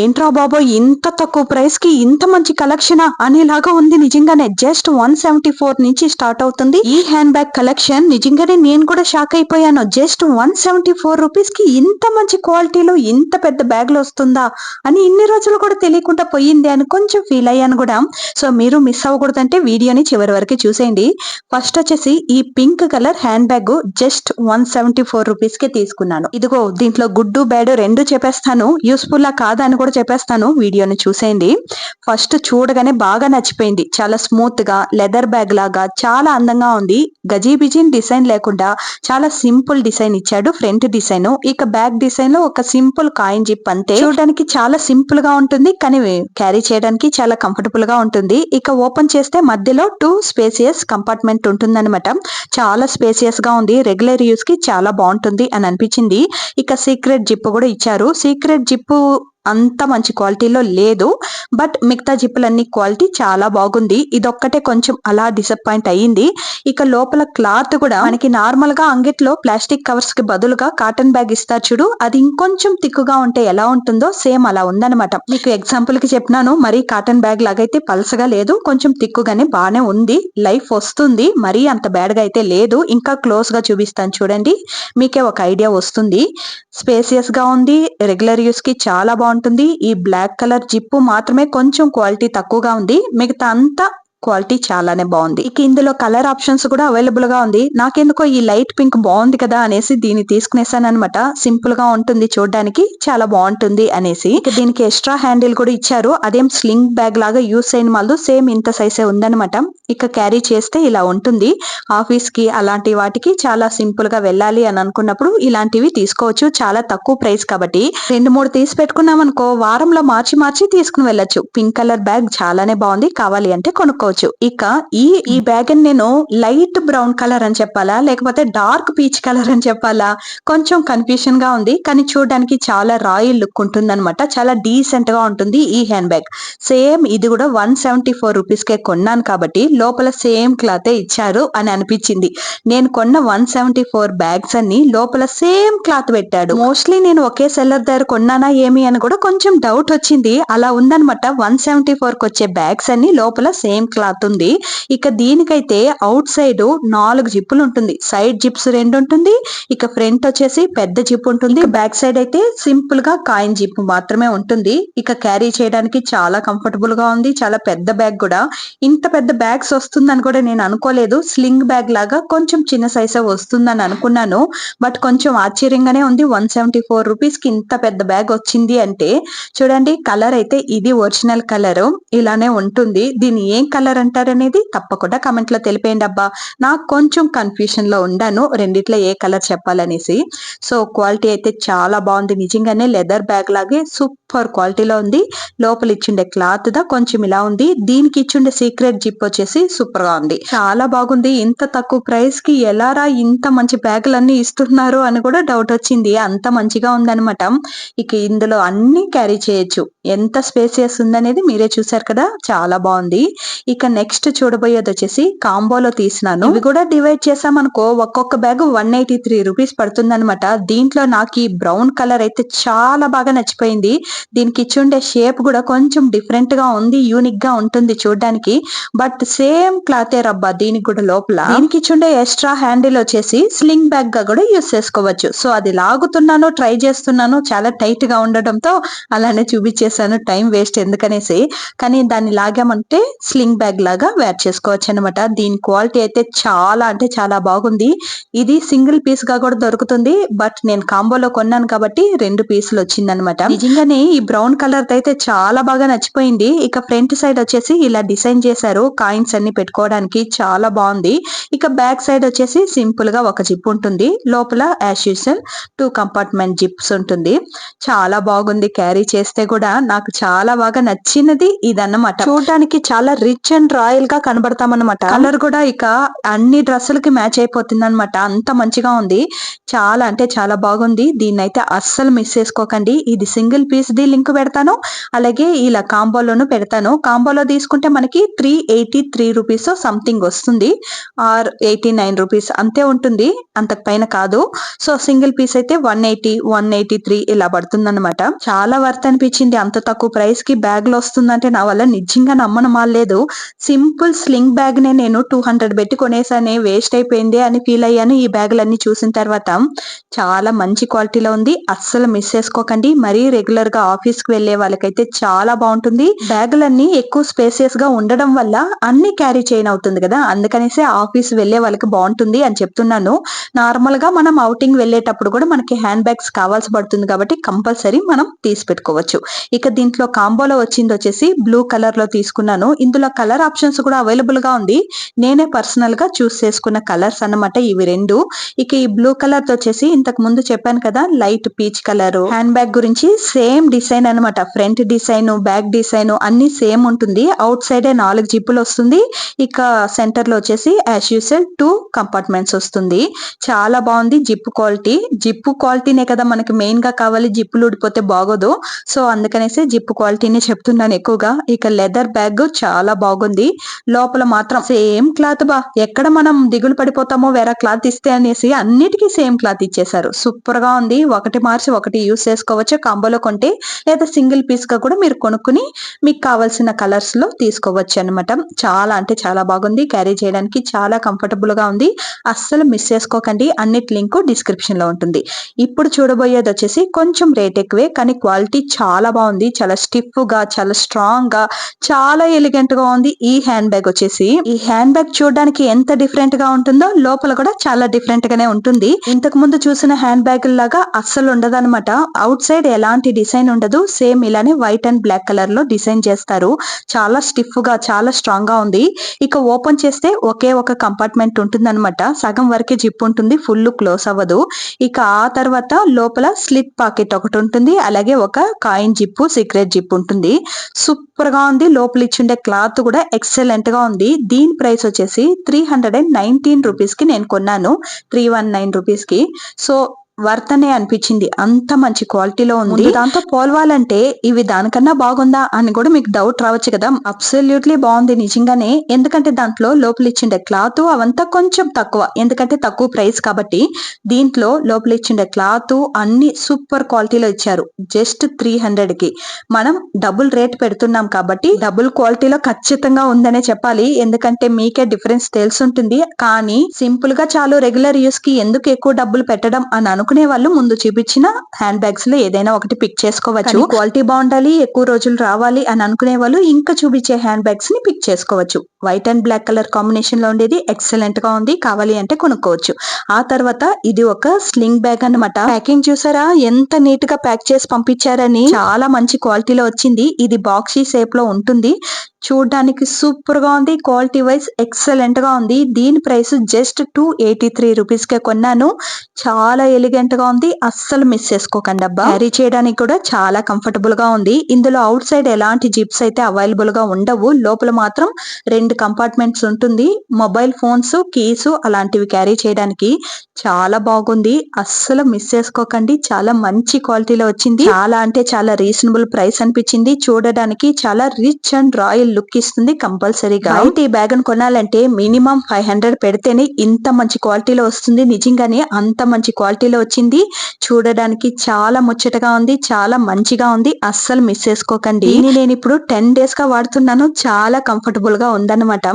ఏంట్రా బాబో ఇంత తక్కువ ప్రైస్ కి ఇంత మంచి కలెక్షన్ అనేలాగా ఉంది. నిజంగానే జస్ట్ 174 నుంచి స్టార్ట్ అవుతుంది ఈ హ్యాండ్ బ్యాగ్ కలెక్షన్. నిజంగానే నేను కూడా షాక్ అయిపోయాను. జస్ట్ 174 రూపీస్ కి ఇంత మంచి క్వాలిటీలో ఇంత పెద్ద బ్యాగ్లు వస్తుందా అని ఇన్ని రోజులు కూడా తెలియకుండా పోయింది అని కొంచెం ఫీల్ అయ్యాను కూడా. సో మీరు మిస్ అవ్వకూడదంటే వీడియోని చివరి వరకు చూసేయండి. ఫస్ట్ వచ్చేసి ఈ pink colour hand bag just 174 rupees కి తీసుకున్నాను. ఇదిగో దీంట్లో గుడ్డు బ్యాడ్ రెండు చెప్పేస్తాను, యూస్ఫుల్ కాదా అని కూడా చెప్పేస్తాను. వీడియోని చూసేయండి. ఫస్ట్ చూడగానే బాగా నచ్చిపోయింది. చాలా స్మూత్ గా లెదర్ బ్యాగ్ లాగా చాలా అందంగా ఉంది. గజీబిజిన్ డిజైన్ లేకుండా చాలా సింపుల్ డిజైన్ ఇచ్చాడు. ఫ్రంట్ డిజైన్, ఇక బ్యాక్ డిజైన్ లో ఒక సింపుల్ కాయిన్ జిప్ అంతే. చూడడానికి చాలా సింపుల్ గా ఉంటుంది, కానీ క్యారీ చేయడానికి చాలా కంఫర్టబుల్ గా ఉంటుంది. ఇక ఓపెన్ చేస్తే మధ్యలో 2 స్పేసియస్ కంపార్ట్మెంట్ ఉంటుందన్నమాట. చాలా స్పేసియస్ గా ఉంది. రెగ్యులర్ యూస్ కి చాలా బాగుంటుంది అని అనిపించింది. ఇక సీక్రెట్ జిప్ కూడా ఇచ్చారు. సీక్రెట్ జిప్ అంత మంచి క్వాలిటీలో లేదు, బట్ మిగతా జిప్పులన్నీ క్వాలిటీ చాలా బాగుంది. ఇదొక్కటే కొంచెం అలా డిసప్పాయింట్ అయ్యింది. ఇక లోపల క్లాత్ కూడా మనకి నార్మల్ గా అంగిట్లో ప్లాస్టిక్ కవర్స్ కి బదులుగా కాటన్ బ్యాగ్ ఇస్తారు చూడు, అది ఇంకొంచెం తిక్కుగా ఉంటే ఎలా ఉంటుందో సేమ్ అలా ఉందన్నమాట. మీకు ఎగ్జాంపుల్ కి చెప్పినాను, మరీ కాటన్ బ్యాగ్ లాగైతే పల్సగా లేదు, కొంచెం తిక్కుగానే బాగానే ఉంది. లైఫ్ వస్తుంది, మరీ అంత బ్యాడ్ గా అయితే లేదు. ఇంకా క్లోజ్ గా చూపిస్తాను చూడండి, మీకే ఒక ఐడియా వస్తుంది. స్పేసియస్ గా ఉంది, రెగ్యులర్ యూస్ కి చాలా బాగుంటుంది. ఈ బ్లాక్ కలర్ జిప్పు మాత్రమే కొంచెం క్వాలిటీ తక్కువగా ఉంది, మిగతా అంతా క్వాలిటీ చాలానే బాగుంది. ఇక ఇందులో కలర్ ఆప్షన్స్ కూడా అవైలబుల్ గా ఉంది. నాకెందుకో ఈ లైట్ పింక్ బాగుంది కదా అనేసి దీన్ని తీసుకునేసాను అనమాట. సింపుల్ గా ఉంటుంది, చూడడానికి చాలా బాగుంటుంది అనేసి. ఇక దీనికి ఎక్స్ట్రా హ్యాండిల్ కూడా ఇచ్చారు. అదేం స్లింగ్ బ్యాగ్ లాగా యూస్ అయిన వాళ్ళు సేమ్ ఇంత సైజే ఉందనమాట. ఇక క్యారీ చేస్తే ఇలా ఉంటుంది. ఆఫీస్ కి అలాంటి వాటికి చాలా సింపుల్ గా వెళ్ళాలి అని అనుకున్నప్పుడు ఇలాంటివి తీసుకోవచ్చు. చాలా తక్కువ ప్రైస్ కాబట్టి 2-3 తీసి పెట్టుకున్నాం అనుకో, వారంలో మార్చి తీసుకుని వెళ్ళొచ్చు. పింక్ కలర్ బ్యాగ్ చాలానే బాగుంది, కావాలి అంటే కొనుక్కోవచ్చు. ఇక ఈ బ్యాగ్ నేను లైట్ బ్రౌన్ కలర్ అని చెప్పాలా, లేకపోతే డార్క్ పీచ్ కలర్ అని చెప్పాలా, కొంచెం కన్ఫ్యూషన్ గా ఉంది. కానీ చూడడానికి చాలా రాయల్ లుక్ ఉంటుంది అనమాట. చాలా డీసెంట్ గా ఉంటుంది ఈ హ్యాండ్ బ్యాగ్. సేమ్ ఇది కూడా 174 రూపీస్ కే కొన్నాను కాబట్టి లోపల సేమ్ క్లాతే ఇచ్చారు అని అనిపించింది. నేను కొన్న 174 బ్యాగ్స్ అన్ని లోపల సేమ్ క్లాత్ పెట్టాడు. మోస్ట్లీ నేను ఒకే సెల్లర్ దగ్గర కొన్నానా ఏమి అని కూడా కొంచెం డౌట్ వచ్చింది. అలా ఉందనమాట. 174 కి వచ్చే బ్యాగ్స్ అన్ని లోపల సేమ్ క్లాత్ ఉంది. ఇక దీనికైతే అవుట్ సైడ్ 4 జిప్పులు ఉంటుంది. సైడ్ జిప్స్ 2 ఉంటుంది. ఇక ఫ్రంట్ వచ్చేసి పెద్ద జిప్ ఉంటుంది. బ్యాక్ సైడ్ అయితే సింపుల్ గా కాయిన్ జిప్ మాత్రమే ఉంటుంది. ఇక క్యారీ చేయడానికి చాలా కంఫర్టబుల్ గా ఉంది. చాలా పెద్ద బ్యాగ్ కూడా. ఇంత పెద్ద బ్యాగ్స్ వస్తుందని కూడా నేను అనుకోలేదు. స్లింగ్ బ్యాగ్ లాగా కొంచెం చిన్న సైజే వస్తుందని అనుకున్నాను, బట్ కొంచెం ఆశ్చర్యంగానే ఉంది. 174 రూపీస్ కి ఇంత పెద్ద బ్యాగ్ వచ్చింది అంటే. చూడండి, కలర్ అయితే ఇది ఒరిజినల్ కలర్ ఇలానే ఉంటుంది. దీన్ని ఏం కలర్ అంటారనేది తప్పకుండా కమెంట్ లో తెలిపేయండి అబ్బా. నాకు కొంచెం కన్ఫ్యూషన్ లో ఉండాను రెండిట్లో ఏ కలర్ చెప్పాలనేసి. సో క్వాలిటీ అయితే చాలా బాగుంది. నిజంగానే లెదర్ బ్యాగ్ లాగే సూపర్ క్వాలిటీలో ఉంది. లోపల ఇచ్చిండే క్లాత్ దా కొంచెం ఇలా ఉంది. దీనికి ఇచ్చిండే సీక్రెట్ జిప్ వచ్చేసి సూపర్ గా ఉంది, చాలా బాగుంది. ఇంత తక్కువ ప్రైస్ కి ఎలారా ఇంత మంచి బ్యాగులన్నీ ఇస్తున్నారు అని కూడా డౌట్ వచ్చింది. అంత మంచిగా ఉందన్నమాట. ఇక ఇందులో అన్ని క్యారీ చేయొచ్చు. ఎంత స్పేసియస్ ఉందనేది మీరే చూసారు కదా, చాలా బాగుంది. ఇక నెక్స్ట్ చూడబోయేది వచ్చేసి కాంబోలో తీసినాను. ఇవి కూడా డివైడ్ చేసామనుకో ఒక్కొక్క బ్యాగ్ 183 రూపీస్ పడుతుంది అనమాట. దీంట్లో నాకు ఈ బ్రౌన్ కలర్ అయితే చాలా బాగా నచ్చిపోయింది. దీనికి ఇచ్చుండే షేప్ కూడా కొంచెం డిఫరెంట్ గా ఉంది, యూనిక్ గా ఉంటుంది చూడడానికి. బట్ సేమ్ క్లాతే రబ్బా దీనికి కూడా. లోపల దీనికి ఇచ్చుండే ఎక్స్ట్రా హ్యాండిల్ వచ్చేసి స్లింగ్ బ్యాగ్ గా కూడా యూస్ చేసుకోవచ్చు. సో అది లాగుతున్నాను, ట్రై చేస్తున్నాను, చాలా టైట్ గా ఉండడంతో అలానే చూపించేసాను, టైం వేస్ట్ ఎందుకనేసి. కానీ దాన్ని లాగామంటే స్లింగ్ బ్యాగ్ లాగా వేర్ చేసుకోవచ్చు అనమాట. దీని క్వాలిటీ అయితే చాలా అంటే చాలా బాగుంది. ఇది సింగిల్ పీస్ గా కూడా దొరుకుతుంది, బట్ నేను కాంబోలో కొన్నాను కాబట్టి 2 పీసులు వచ్చిందనమాట. నిజంగానే ఈ బ్రౌన్ కలర్ అయితే చాలా బాగా నచ్చిపోయింది. ఇక ఫ్రంట్ సైడ్ వచ్చేసి ఇలా డిజైన్ చేశారు, కాయిన్స్ అన్ని పెట్టుకోవడానికి చాలా బాగుంది. ఇక బ్యాక్ సైడ్ వచ్చేసి సింపుల్ గా ఒక జిప్ ఉంటుంది. లోపల యాజ్ యూజువల్ 2 కంపార్ట్మెంట్ జిప్స్ ఉంటుంది. చాలా బాగుంది. క్యారీ చేస్తే కూడా నాకు చాలా బాగా నచ్చినది ఇదన్నమాట. చూడడానికి చాలా రిచ్ అండ్ రాయల్ గా కనబడతామన్నమాట. కలర్ కూడా ఇక అన్ని డ్రెస్సులకి మ్యాచ్ అయిపోతుంది అనమాట. అంత మంచిగా ఉంది. చాలా అంటే చాలా బాగుంది. దీన్ని అయితే అస్సలు మిస్ చేసుకోకండి. ఇది సింగిల్ పీస్ ది లింక్ పెడతాను, అలాగే ఇలా కాంబోలోను పెడతాను. కాంబోలో తీసుకుంటే మనకి 383 రూపీస్ సంథింగ్ వస్తుంది, ఆర్ 89 రూపీస్ అంతే ఉంటుంది, అంతకు పైన కాదు. సో సింగిల్ పీస్ అయితే 180 183 ఇలా పడుతుంది అనమాట. చాలా వర్త్ అనిపించింది. అంత తక్కువ ప్రైస్ కి బ్యాగ్ లో వస్తుందంటే నా వల్ల నిజంగా నమ్మను మాలేదు. సింపుల్ స్లింగ్ బ్యాగ్ నే నేను 200 పెట్టి కొనేసానే, వేస్ట్ అయిపోయింది అని ఫీల్ అయ్యాను ఈ బ్యాగులన్నీ చూసిన తర్వాత. చాలా మంచి క్వాలిటీలో ఉంది. అస్సలు మిస్ చేసుకోకండి. మరీ రెగ్యులర్ గా ఆఫీస్ కి వెళ్లే వాళ్ళకైతే చాలా బాగుంటుంది. బ్యాగులన్నీ ఎక్కువ స్పేసియస్ గా ఉండడం వల్ల అన్ని క్యారీ చేయన్ అవుతుంది కదా, అందుకనేసి ఆఫీస్ వెళ్లే వాళ్ళకి బాగుంటుంది అని చెప్తున్నాను. నార్మల్ గా మనం అవుటింగ్ వెళ్ళేటప్పుడు కూడా మనకి హ్యాండ్ బ్యాగ్స్ కావాల్సి పడుతుంది కాబట్టి కంపల్సరీ మనం తీసి పెట్టుకోవచ్చు. ఇక దీంట్లో కాంబోలో వచ్చేసి బ్లూ కలర్ లో తీసుకున్నాను. ఇందులో కలర్ ఆప్షన్స్ కూడా అవైలబుల్ గా ఉంది. నేనే పర్సనల్ గా చూస్ చేసుకున్న కలర్స్ అన్నమాట ఇవి రెండు. ఇక ఈ బ్లూ కలర్ తో వచ్చేసి ఇంతకు ముందు చెప్పాను కదా, light peach colour hand bag గురించి సేమ్ డిజైన్ అనమాట. ఫ్రంట్ డిజైన్, బ్యాక్ డిజైన్ అన్ని సేమ్ ఉంటుంది. అవుట్ సైడ్ 4 జిప్పులు వస్తుంది. ఇక సెంటర్ లో వచ్చేసి యాజ్ యూజువల్ 2 కంపార్ట్మెంట్స్ వస్తుంది. చాలా బాగుంది. జిప్పు క్వాలిటీనే కదా మనకి మెయిన్ గా కావాలి, జిప్పులు ఊడిపోతే బాగోదు. సో అందుకనేసి జిప్పు క్వాలిటీనే చెప్తున్నాను ఎక్కువగా. ఇక లెదర్ బ్యాగ్ చాలా బాగుంది. లోపల మాత్రం సేమ్ క్లాత్ బా, ఎక్కడ మనం దిగులు పడిపోతామో వేరే క్లాత్ ఇస్తే అనేసి అన్నిటికీ సేమ్ క్లాత్ ఇచ్చేసారు. సూపర్ గా ఉంది. ఒకటి మార్చి ఒకటి యూస్ చేసుకోవచ్చు కాంబోలో కొంటే, లేదా సింగిల్ పీస్ గా కూడా మీరు కొనుక్కుని మీకు కావాల్సిన కలర్స్ లో తీసుకోవచ్చు అనమాట. చాలా అంటే చాలా బాగుంది. క్యారీ చేయడానికి చాలా కంఫర్టబుల్ గా ఉంది. అస్సలు మిస్ చేసుకోకండి. అన్నిటి లింక్ డిస్క్రిప్షన్ లో ఉంటుంది. ఇప్పుడు చూడబోయేది వచ్చేసి కొంచెం రేట్ ఎక్కువే, కానీ క్వాలిటీ చాలా బాగుంది. చాలా స్టిఫ్ గా, చాలా స్ట్రాంగ్ గా, చాలా ఎలిగెంట్ గా ఉంది. ఈ హ్యాండ్ బ్యాగ్ వచ్చేసి, ఈ హ్యాండ్ బ్యాగ్ చూడడానికి ఎంత డిఫరెంట్ గా ఉంటుందో లోపల కూడా చాలా డిఫరెంట్ గానే ఉంటుంది. ఇంతకు ముందు చూసిన హ్యాండ్ బ్యాగ్ లాగా అస్సలు ఉండదు అనమాట. అవుట్ సైడ్ ఎలాంటి డిజైన్ ఉండదు. సేమ్ ఇలానే వైట్ అండ్ బ్లాక్ కలర్ లో డిజైన్ చేస్తారు. చాలా స్టిఫ్ గా, చాలా స్ట్రాంగ్ గా ఉంది. ఇక ఓపెన్ చేస్తే ఒకే ఒక కంపార్ట్మెంట్ ఉంటుంది అనమాట. సగం వరకే జిప్ ఉంటుంది, ఫుల్ క్లోజ్ అవ్వదు. ఇక ఆ తర్వాత లోపల స్లిట్ పాకెట్ ఒకటి ఉంటుంది, అలాగే ఒక కాయిన్ జిప్, సీక్రెట్ జిప్ ఉంటుంది. సూపర్ గా ఉంది. లోపల ఇచ్చిండే క్లాత్ కూడా ఎక్సలెంట్ గా ఉంది. దీని ప్రైస్ వచ్చేసి 319 రూపీస్ కి నేను కొన్నాను, 319 రూపీస్ కి. సో వర్త్ అనే అనిపించింది. అంత మంచి క్వాలిటీలో ఉంది. దాంతో పోల్వాలంటే ఇవి దానికన్నా బాగుందా అని కూడా మీకు డౌట్ రావచ్చు కదా. అబ్సల్యూట్లీ బాగుంది నిజంగానే. ఎందుకంటే దాంట్లో లోపల ఇచ్చిండే క్లాత్ అవంతా కొంచెం తక్కువ, ఎందుకంటే తక్కువ ప్రైస్ కాబట్టి. దీంట్లో లోపల ఇచ్చిండే క్లాత్ అన్ని సూపర్ క్వాలిటీలో ఇచ్చారు. జస్ట్ 300 కి మనం డబుల్ రేట్ పెడుతున్నాం కాబట్టి డబుల్ క్వాలిటీలో ఖచ్చితంగా ఉందనే చెప్పాలి. ఎందుకంటే మీకే డిఫరెన్స్ తెలుసుంటుంది. కానీ సింపుల్ గా చాలు, రెగ్యులర్ యూస్ కి ఎందుకు ఎక్కువ డబ్బులు పెట్టడం అని అనుకునే వాళ్ళు ముందు చూపించిన హ్యాండ్ బ్యాగ్స్ లో ఏదైనా ఒకటి పిక్ చేసుకోవచ్చు. క్వాలిటీ బాగుండాలి, ఎక్కువ రోజులు రావాలి అని అనుకునే వాళ్ళు ఇంకా చూపించే హ్యాండ్ బ్యాగ్స్ ని పిక్ చేసుకోవచ్చు. White and black colour combination లో ఉండేది ఎక్సలెంట్ గా ఉంది. కావాలి అంటే కొనుక్కోవచ్చు. ఆ తర్వాత ఇది ఒక స్లింగ్ బ్యాగ్ అన్నమాట. ప్యాకింగ్ చూసారా ఎంత నీట్ గా ప్యాక్ చేసి పంపించారని. చాలా మంచి క్వాలిటీలో వచ్చింది. ఇది బాక్సీ షేప్ లో ఉంటుంది. చూడడానికి సూపర్ గా ఉంది. క్వాలిటీ వైజ్ ఎక్సలెంట్ గా ఉంది. దీని ప్రైస్ జస్ట్ 283 రూపీస్ కే కొన్నాను. చాలా ఎలిగెంట్ గా ఉంది. అస్సలు మిస్ చేసుకోకండి అబ్బా. క్యారీ చేయడానికి కూడా చాలా కంఫర్టబుల్ గా ఉంది. ఇందులో అవుట్ సైడ్ ఎలాంటి జిప్స్ అయితే అవైలబుల్ గా ఉండవు. లోపల మాత్రం 2 కంపార్ట్మెంట్స్ ఉంటుంది. మొబైల్ ఫోన్స్, కీస్ అలాంటివి క్యారీ చేయడానికి చాలా బాగుంది. అస్సలు మిస్ చేసుకోకండి. చాలా మంచి క్వాలిటీలో వచ్చింది. చాలా అంటే చాలా రీజనబుల్ ప్రైస్ అనిపించింది. చూడడానికి చాలా రిచ్ అండ్ రాయల్ లుక్ ఇస్తుంది కంపల్సరీగా. అయితే ఈ బ్యాగ్ కొనాలంటే మినిమం 500 పెడితేనే ఇంత మంచి క్వాలిటీలో వస్తుంది. నిజంగానే అంత మంచి క్వాలిటీలో వచ్చింది. చూడడానికి చాలా ముచ్చటగా ఉంది, చాలా మంచిగా ఉంది. అస్సలు మిస్ చేసుకోకండి. నేను ఇప్పుడు 10 డేస్ గా వాడుతున్నాను. చాలా కంఫర్టబుల్ గా ఉందన్నమాట.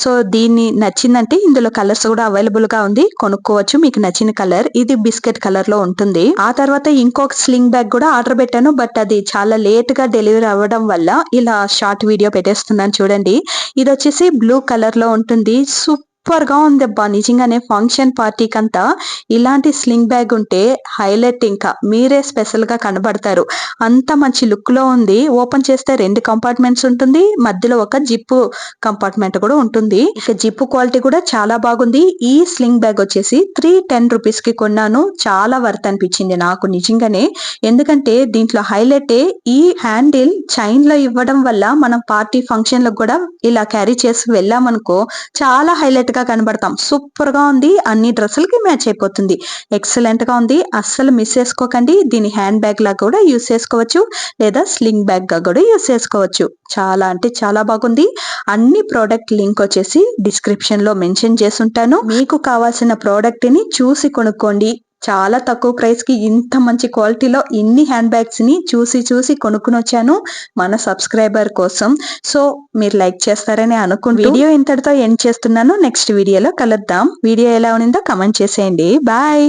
సో దీన్ని నచ్చిందంటే ఇందులో కలర్స్ కూడా అవైలబుల్ గా ఉంది, కొనుక్కోవచ్చు మీకు నచ్చిన కలర్. ఇది బిస్కెట్ కలర్ లో ఉంటుంది. ఆ తర్వాత ఇంకొక స్లింగ్ బ్యాగ్ కూడా ఆర్డర్ పెట్టాను, బట్ అది చాలా లేట్ గా డెలివరీ అవ్వడం వల్ల ఇలా షార్ట్ వీడియో పెట్టేస్తున్నాను చూడండి. ఇది వచ్చేసి బ్లూ కలర్ లో ఉంటుంది. సూపర్ గా ఉంది అబ్బా. నిజంగానే ఫంక్షన్ పార్టీకి అంతా ఇలాంటి స్లింగ్ బ్యాగ్ ఉంటే హైలైట్. ఇంకా మీరే స్పెషల్ గా కనబడతారు. అంత మంచి లుక్ లో ఉంది. ఓపెన్ చేస్తే 2 కంపార్ట్మెంట్స్ ఉంటుంది. మధ్యలో ఒక జిప్ కంపార్ట్మెంట్ కూడా ఉంటుంది. ఇక జిప్ క్వాలిటీ కూడా చాలా బాగుంది. ఈ స్లింగ్ బ్యాగ్ వచ్చేసి 310 రూపీస్ కి కొన్నాను. చాలా వర్త్ అనిపించింది నాకు నిజంగానే. ఎందుకంటే దీంట్లో హైలైట్ ఈ హ్యాండిల్ చైన్ లో ఇవ్వడం వల్ల మనం పార్టీ ఫంక్షన్ లకు కూడా ఇలా క్యారీ చేసి వెళ్ళామనుకో చాలా హైలైట్ గా కనబడతాం. సూపర్ గా ఉంది. అన్ని డ్రెస్సులకి మ్యాచ్ అయిపోతుంది. ఎక్సలెంట్ గా ఉంది. అస్సలు మిస్ చేసుకోకండి. దీని హ్యాండ్ బ్యాగ్ లా కూడా యూస్ చేసుకోవచ్చు, లేదా స్లింగ్ బ్యాగ్ గా కూడా యూస్ చేసుకోవచ్చు. చాలా అంటే చాలా బాగుంది. అన్ని ప్రోడక్ట్ లింక్ వచ్చేసి డిస్క్రిప్షన్ లో మెన్షన్ చేసి ఉంటాను. మీకు కావాల్సిన ప్రోడక్ట్ ని చూసి కొనుక్కోండి. చాలా తక్కువ ప్రైస్ కి ఇంత మంచి క్వాలిటీలో ఇన్ని హ్యాండ్ బ్యాగ్స్ ని చూసి కొనుక్కుని వచ్చాను మన సబ్స్క్రైబర్ కోసం. సో మీరు లైక్ చేస్తారని అనుకుంటూ వీడియో ఇంతటితో ఎండ్ చేస్తున్నాను. నెక్స్ట్ వీడియోలో కలుద్దాం. వీడియో ఎలా ఉన్నిందో కమెంట్ చేసేయండి. బాయ్.